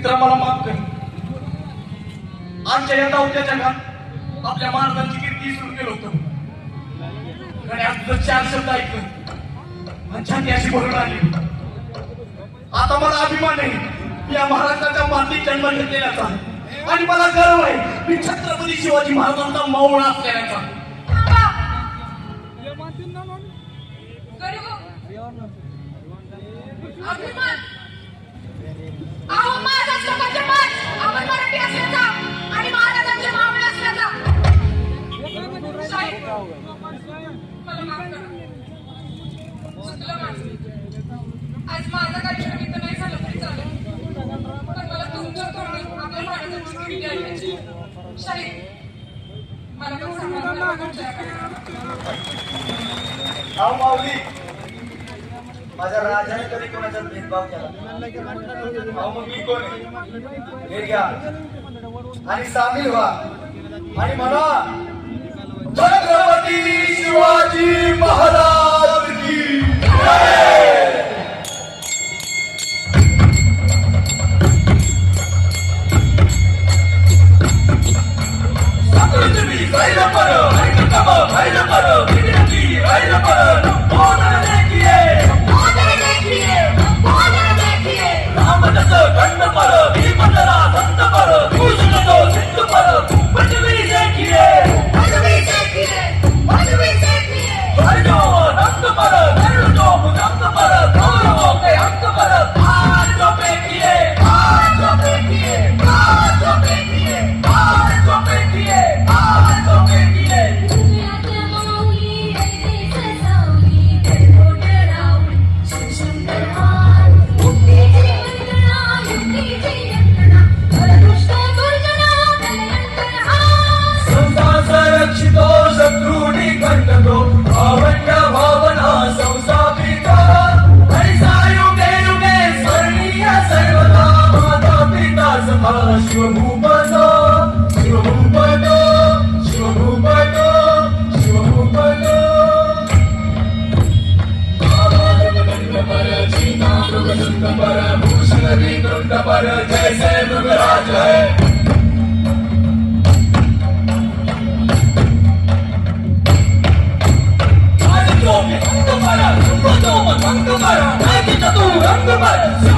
मित्रा मला माफ कर. आजच्या या धावत्या जगात आपल्या महाराजांची कीर्ती सुरू केलं होतं. तुझं 4 शब्द ऐकलं छाती अशी भरून आली. आता मला अभिमान आहे या महाराष्ट्राच्या मातीत जन्म घेतलेल्याचा आणि मला गर्व आहे मी छत्रपती शिवाजी महाराजांचा मौळा असलेल्याचा. आपण मराठी असल्याचा आणि महाराजांचे मावळे असल्याचा. आज माझा कार्यक्रम इथं नाही झालं तरी चालेल, पण मला तुमच्या तोंडून आपल्या महाराजांची कीर्ती ऐकायची. शाहीर मला पण अहो माऊली, माझ्या राजाने कधी कोणाचा भेदभाव केला? अहो मग मी कोण आहे? हे घ्या आणि सामील व्हा आणि म्हणा छत्रपती शिवाजी महाराज की जय. जैसे मृगराज है रंग